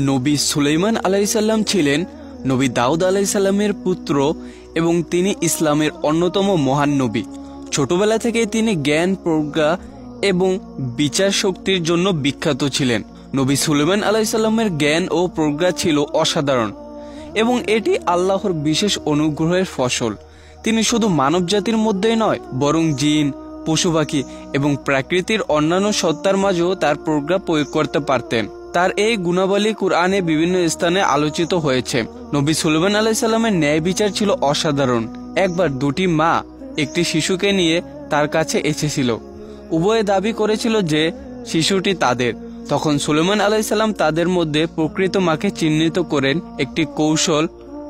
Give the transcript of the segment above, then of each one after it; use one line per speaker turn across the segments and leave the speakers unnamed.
নবী সুলাইমান আলাইহিসসালাম ছিলেন নবী দাউদ আলাইহিসসালামের পুত্র এবং তিনি ইসলামের অন্যতম মহান নবী। ছোটবেলা থেকে তিনি জ্ঞান, প্রজ্ঞা এবং বিচার শক্তির জন্য বিখ্যাত ছিলেন। নবী সুলাইমান আলাইহিসসালামের জ্ঞান ও প্রজ্ঞা ছিল অসাধারণ এবং এটি আল্লাহর বিশেষ অনুগ্রহের ফসল। তিনি শুধু মানব জাতির মধ্যেই নয়, বরং জিন, পশু পাখি এবং প্রকৃতির অন্যান্য সত্তার মাঝেও তার প্রজ্ঞা প্রয়োগ করতে পারতেন। তার এই গুণাবলী কুরআনে বিভিন্ন স্থানে আলোচিত হয়েছে। নবী সুলাইমান আলাইহিসসালামের ন্যায় বিচার ছিল অসাধারণ। একবার দুটি মা একটি শিশুকে নিয়ে তার কাছে এসেছিল। উভয়ে দাবি করেছিল যে শিশুটি তাদের। তখন সুলাইমান আলাইহিসসালাম তাদের মধ্যে প্রকৃত মাকে চিহ্নিত করেন একটি কৌশল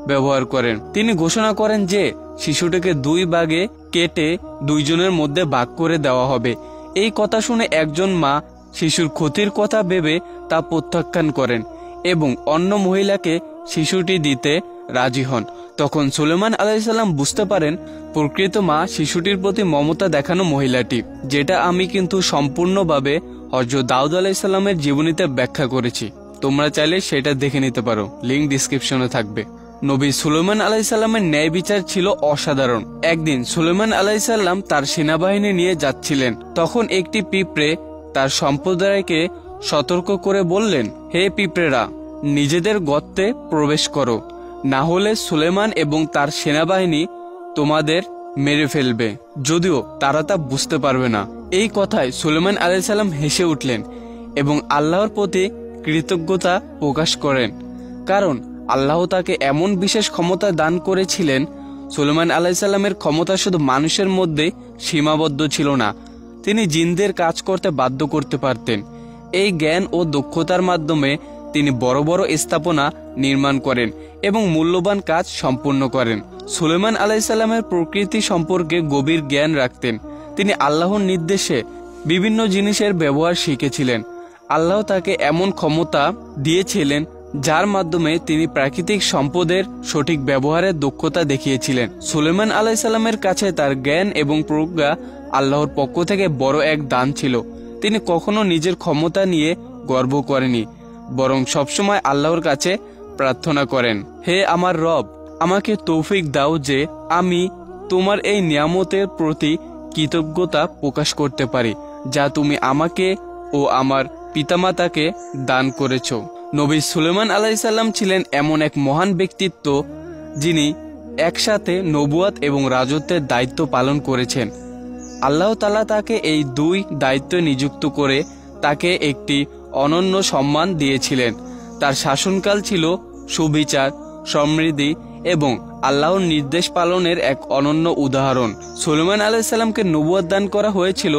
ব্যবহার করেন। তিনি ঘোষণা করেন যে শিশুটিকে দুই ভাগে কেটে দুইজনের মধ্যে ভাগ করে দেওয়া হবে। এই কথা শুনে একজন মা শিশুর ক্ষতির কথা ভেবে তা প্রত্যাখ্যান করেন এবং অন্য মহিলাকে শিশুটি দিতে রাজি হন। তখন সুলাইমান আলাইহিসসালাম বুঝতে পারেন প্রকৃত মা শিশুটির প্রতি মমতা দেখানো মহিলাটি, যেটা আমি কিন্তু সম্পূর্ণভাবে হযরত দাউদ আলাইহিসসালামের জীবনীতে ব্যাখ্যা করেছি। তোমরা চাইলে সেটা দেখে নিতে পারো, লিংক ডিসক্রিপশনে থাকবে। নবী সুলাইমান আলাইহিসসালামের ন্যায় বিচার ছিল অসাধারণ। একদিন সুলাইমান আলাইহিসসালাম তার সেনাবাহিনী নিয়ে যাচ্ছিলেন। তখন একটি পিঁপড়ে তার সম্প্রদায়কে সতর্ক করে বললেন, হে পিঁপড়েরা, নিজেদের গর্তে প্রবেশ করো, না হলে সুলাইমান এবং তার সেনাবাহিনী তোমাদের মেরে ফেলবে, যদিও তারা তা বুঝতে পারবে না। এই কথায় সুলাইমান আলাইহিসসালাম হেসে উঠলেন এবং আল্লাহর প্রতি কৃতজ্ঞতা প্রকাশ করেন, কারণ আল্লাহ তাকে এমন বিশেষ ক্ষমতা দান করেছিলেন। সুলাইমান আলাইহিসসালামের ক্ষমতা শুধু মানুষের মধ্যে সীমাবদ্ধ ছিল না, তিনি জিনদের কাজ করতে বাধ্য করতে পারতেন। এই জ্ঞান ও দক্ষতার মাধ্যমে তিনি বড় বড় স্থাপনা নির্মাণ করেন এবং মূল্যবান কাজ সম্পূর্ণ করেন। সুলাইমান আলাইহিসসালামের প্রকৃতি সম্পর্কে গভীর জ্ঞান রাখতেন। তিনি আল্লাহর নির্দেশে বিভিন্ন জিনিসের ব্যবহার শিখেছিলেন। আল্লাহ তাকে এমন ক্ষমতা দিয়েছিলেন যার মাধ্যমে তিনি প্রাকৃতিক সম্পদের সঠিক ব্যবহারের দক্ষতা দেখিয়েছিলেন। সুলাইমান আলাইহিসসালামের কাছে তার জ্ঞান এবং প্রজ্ঞা আল্লাহর পক্ষ থেকে বড় এক দান ছিল। তিনি কখনো নিজের ক্ষমতা নিয়ে গর্ব করেনি, বরং সবসময় আল্লাহর কাছে প্রার্থনা করেন, হে আমার রব, আমাকে তৌফিক দাও যে আমি তোমার এই নিয়ামতের প্রতি কৃতজ্ঞতা প্রকাশ করতে পারি যা তুমি আমাকে ও আমার পিতামাতাকে দান করেছ। নবী সুলাইমান আলাইহিসসালাম ছিলেন এমন এক মহান ব্যক্তিত্ব যিনি একসাথে নবুয়াত এবং রাজত্বের দায়িত্ব পালন করেছেন। আল্লাহ তাআলা তাকে এই দুই দায়িত্ব নিযুক্ত করে তাকে একটি অনন্য সম্মান দিয়েছিলেন। তার শাসনকাল ছিল সুবিচার, সমৃদ্ধি এবং আল্লাহর নির্দেশ পালনের এক অনন্য উদাহরণ। সুলাইমান আলাইহিসসালামকে নবুয়ত দান করা হয়েছিল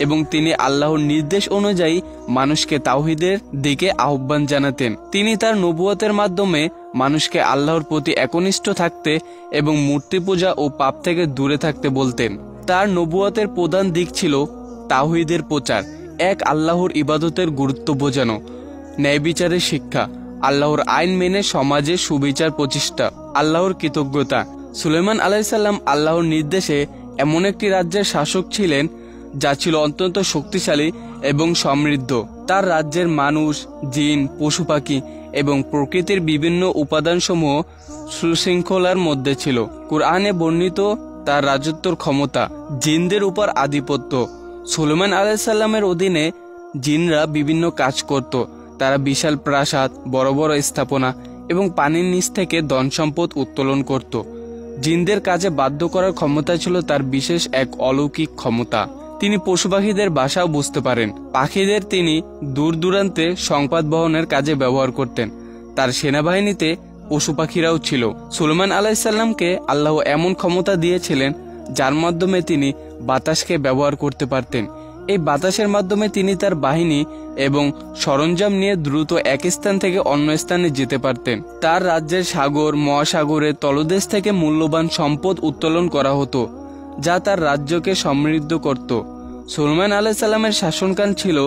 এবং তিনি আল্লাহর নির্দেশ অনুযায়ী মানুষকে তাওহীদের দিকে আহ্বান জানাতেন। তিনি তার নবুয়তের মাধ্যমে মানুষকে আল্লাহর প্রতি একনিষ্ঠ থাকতে এবং মূর্তি পূজা ও পাপ থেকে দূরে থাকতে বলতেন। তার নবুয়তের প্রধান দিক ছিল তাওহীদের প্রচার, এক আল্লাহর ইবাদতের গুরুত্ব বোঝানো, ন্যায় বিচারের শিক্ষা, আল্লাহর আইন মেনে সমাজে সুবিচার প্রতিষ্ঠা, আল্লাহর কৃতজ্ঞতা। সুলাইমান আলাইহিসসালাম আল্লাহর নির্দেশে এমন একটি রাজ্যের শাসক ছিলেন যা ছিল অত্যন্ত শক্তিশালী এবং সমৃদ্ধ। তার রাজ্যের মানুষ, জিন, পশু পাখি এবং প্রকৃতির বিভিন্ন উপাদানসমূহ সুশৃঙ্খলার মধ্যে ছিল। কুরআনে বর্ণিত তার রাজত্বর ক্ষমতা, জিনদের উপর আধিপত্য। সুলাইমান আলাইহিসসালামের অধীনে জিনরা বিভিন্ন কাজ করত। তারা বিশাল প্রাসাদ, বড় বড় স্থাপনা এবং পানির নিচ থেকে ধন সম্পদ উত্তোলন করত। জিনদের কাজে বাধ্য করার ক্ষমতা ছিল তার বিশেষ এক অলৌকিক ক্ষমতা। তিনি পশু পাখিদের ভাষাও বুঝতে পারেন। পাখিদের তিনি দূর দূরান্তে সংবাদ বহনের কাজে ব্যবহার করতেন। তার সেনাবাহিনীতে পশু পাখিরাও ছিল। সুলাইমান আলাইহিসসালামকে আল্লাহ এমন ক্ষমতা দিয়েছিলেন যার মাধ্যমে তিনি বাতাসকে ব্যবহার করতে পারতেন। এই বাতাসের মাধ্যমে তিনি তার বাহিনী এবং সরঞ্জাম নিয়ে দ্রুত এক স্থান থেকে অন্য স্থানে যেতে পারতেন। তার রাজ্যের সাগর, মহাসাগরের তলদেশ থেকে মূল্যবান সম্পদ উত্তোলন করা হতো, যা তার রাজ্যকে সমৃদ্ধ করত। সুলাইমান আলাইহিসসালামের শাসনকাল ছিল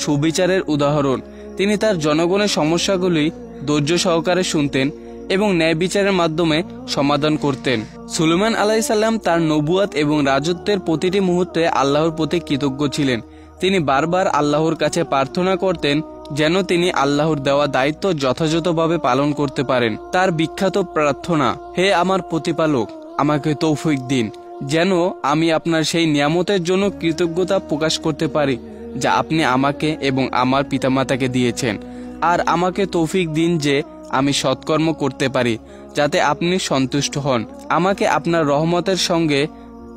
সুবিচারের উদাহরণ। তিনি তার জনগণের সমস্যাগুলি ধৈর্য সহকারে শুনতেন এবং ন্যায় বিচারের মাধ্যমে সমাধান করতেন। সুলাইমান আলাইহিসসালাম তার নবুয়ত এবং রাজত্বের প্রতিটি মুহূর্তে আল্লাহর প্রতি কৃতজ্ঞ ছিলেন। তিনি বারবার আল্লাহর কাছে প্রার্থনা করতেন যেন তিনি আল্লাহর দেওয়া দায়িত্ব যথাযথভাবে পালন করতে পারেন। তার বিখ্যাত প্রার্থনা, হে আমার প্রতিপালক, আমাকে তৌফিক দিন যেন আমি আপনার সেই নিয়ামতের জন্য কৃতজ্ঞতা প্রকাশ করতে পারি যা আপনি আমাকে এবং আমার পিতামাতাকে দিয়েছেন, আর আমাকে তৌফিক দিন যে আমি সৎকর্ম করতে পারি যাতে আপনি সন্তুষ্ট হন। আমাকে আপনার রহমতের সঙ্গে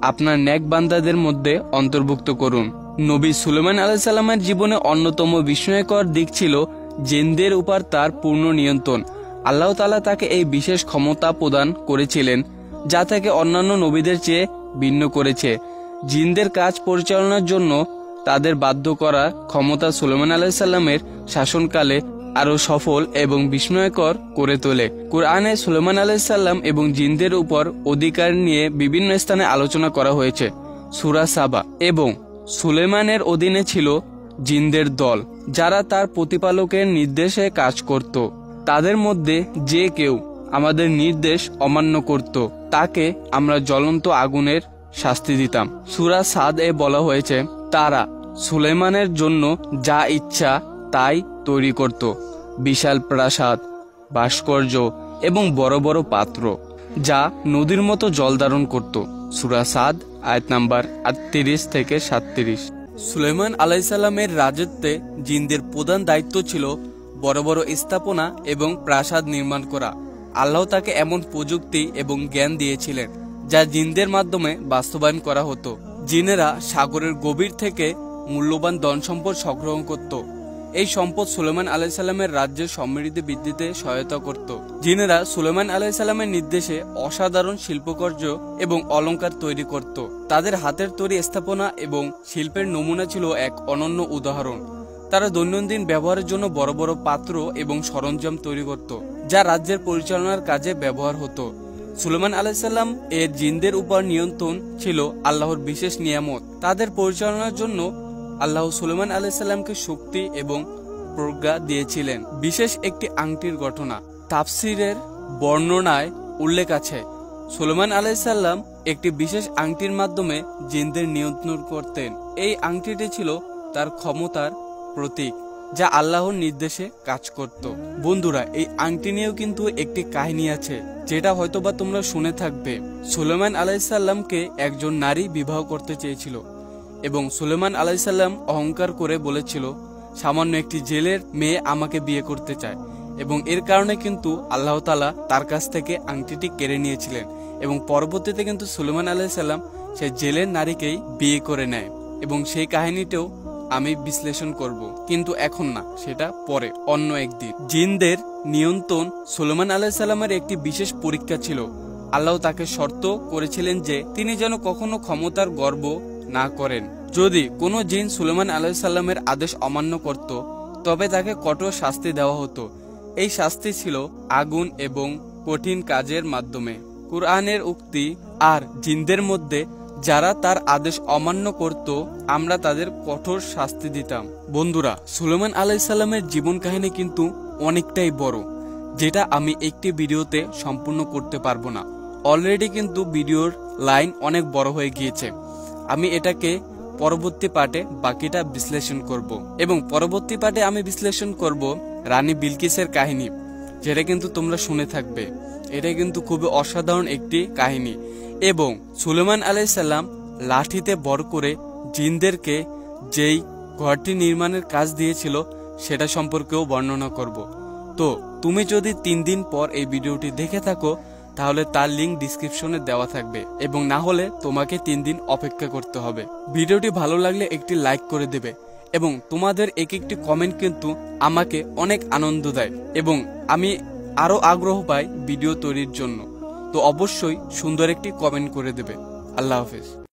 আপনার নেক বান্দাদের মধ্যে অন্তর্ভুক্ত করুন। নবী সুলেমান আলাইহিস সালামের জীবনে অন্যতম বিস্ময়কর দিক ছিল জিনদের উপর তার পূর্ণ নিয়ন্ত্রণ। আল্লাহ তাআলা তাকে এই বিশেষ ক্ষমতা প্রদান করেছিলেন যা তাকে অন্যান্য নবীদের চেয়ে ভিন্ন করেছে। জিনদের কাজ পরিচালনার জন্য তাদের বাধ্য করা ক্ষমতা সুলেমান আলাইহিস সালামের শাসনকালে আরো সফল এবং বিস্ময়কর করে তোলে। কুরআনে সুলেমান আলাইহিস সালাম এবং জিনদের উপর অধিকার নিয়ে বিভিন্ন স্থানে আলোচনা করা হয়েছে। সূরা সাবা। এবং সুলেমানের অধীনে ছিল জিনদের দল যারা তার প্রতিপালকের নির্দেশে কাজ করত। তাদের মধ্যে যে কেউ আমাদের নির্দেশ অমান্য করত তাকে আমরা জ্বলন্ত আগুনের শাস্তি দিতাম। সূরা সাদ এ বলা হয়েছে, তারা সুলেমানের জন্য যা ইচ্ছা তাই তৈরি করত, বিশাল প্রাসাদ, ভাস্কর্য এবং বড় বড় পাত্র যা নদীর মতো জল ধারণ করত। সূরা সাদ আয়াত নাম্বার 38 থেকে 37। সুলেমান আলাইহিস সালামের রাজত্বে জিনদের প্রধান দায়িত্ব ছিল বড় বড় স্থাপনা এবং প্রাসাদ নির্মাণ করা। আল্লাহ তাকে এমন প্রযুক্তি এবং জ্ঞান দিয়েছিলেন যা জিনদের মাধ্যমে বাস্তবায়ন করা হতো। জিনেরা সাগরের গভীর থেকে মূল্যবান ধন সম্পদ সংগ্রহ করত। এই সম্পদ সুলেমান আলাইহিস সালামের রাজ্যের সমৃদ্ধি বৃদ্ধিতে সহায়তা করত। জিনেরা সুলেমান আলাইহিস সালামের নির্দেশে অসাধারণ শিল্পকার্য এবং অলংকার তৈরি করত। তাদের হাতের তৈরি স্থাপনা এবং শিল্পের নমুনা ছিল এক অনন্য উদাহরণ। তারা দৈনন্দিন ব্যবহারের জন্য বড় বড় পাত্র এবং সরঞ্জাম তৈরি করত যা রাজ্যের পরিচালনার কাজে ব্যবহার হতো। সুলেমান আলাইহিস সালাম এর জিনদের উপর নিয়ন্ত্রণ ছিল আল্লাহর বিশেষ নিয়ামত। তাদের পরিচালনার জন্য আল্লাহ সুলেমান আলাইহিস সালামকে শক্তি এবং প্রজ্ঞা দিয়েছিলেন। বিশেষ একটি আংটির ঘটনা তাফসিরের বর্ণনায় উল্লেখ আছে, সুলেমান আলাইহিস সালাম একটি বিশেষ আংটির মাধ্যমে জিনদের নিয়ন্ত্রণ করতেন। এই আংটিটি ছিল তার ক্ষমতার প্রতীক যা আল্লাহর নির্দেশে কাজ করত। বন্ধুরা, এই আংটি নিয়েও কিন্তু একটি কাহিনী আছে যেটা হয়তোবা তোমরা শুনে থাকবে। সুলেমান আলাইহিস সালামকে একজন নারী বিবাহ করতে চেয়েছিল এবং সুলেমান আলাইহিস সালাম অহংকার করে বলেছিল, সামান্য একটি জেলের মেয়ে আমাকে বিয়ে করতে চায়, এবং এর কারণে কিন্তু আল্লাহ তাআলা তার কাছ থেকে আংটিটি কেড়ে নিয়েছিলেন এবং পরবর্তীতে কিন্তু সুলেমান আলাইহিস সালাম সেই জেলের নারীকেই বিয়ে করে নেয়। এবং সেই কাহিনীটাও আমি বিশ্লেষণ করব, কিন্তু এখন না, সেটা পরে অন্য একদিন। জিনদের নিয়ন্ত্রণ সুলেমান আলাইহিস সালামের একটি বিশেষ পরীক্ষা ছিল। আল্লাহ তাকে শর্ত করেছিলেন যে তিনি যেন কখনো ক্ষমতার গর্ব না করেন। যদি কোনো জিন সুলেমান আলাইহিস সালামের আদেশ অমান্য করত তবে তাকে কঠোর শাস্তি দেওয়া হতো। এই শাস্তি ছিল আগুন এবং কঠিন কাজের মাধ্যমে। কুরআনের উক্তি, আর জিনদের মধ্যে যারা তার আদেশ অমান্য করত আমরা তাদের কঠোর শাস্তি দিতাম। বন্ধুরা, সুলেমান আলাইহিস সালামের জীবন কাহিনী কিন্তু অনেকটাই বড়, যেটা আমি একটি ভিডিওতে সম্পূর্ণ করতে পারবো না। অলরেডি কিন্তু ভিডিওর লাইন অনেক বড় হয়ে গিয়েছে। আমি এটাকে পরবর্তী পার্টে বাকিটা বিশ্লেষণ করব, এবং পরবর্তী পার্টে আমি বিশ্লেষণ করব রানী বিলকিসের কাহিনী, যেটা কিন্তু তোমরা শুনে থাকবে। এটা কিন্তু খুবই অসাধারণ একটি কাহিনী। এবং সুলেমান আলাইহিস সালাম লাঠিতে বর করে জিনদেরকে যেই ঘরটি নির্মাণের কাজ দিয়েছিল সেটা সম্পর্কেও বর্ণনা করব। তো তুমি যদি 3 দিন পর এই ভিডিওটি দেখে থাকো তাহলে তার লিংক ডিসক্রিপশনে দেওয়া থাকবে, এবং না হলে তোমাকে 3 দিন অপেক্ষা করতে হবে। ভিডিওটি ভালো লাগলে একটি লাইক করে দেবে, এবং তোমাদের এক একটি কমেন্ট কিন্তু আমাকে অনেক আনন্দ দেয় এবং আমি আরো আগ্রহ পাই ভিডিও তৈরির জন্য। তো অবশ্যই সুন্দর একটি কমেন্ট করে দেবে। আল্লাহ হাফেজ।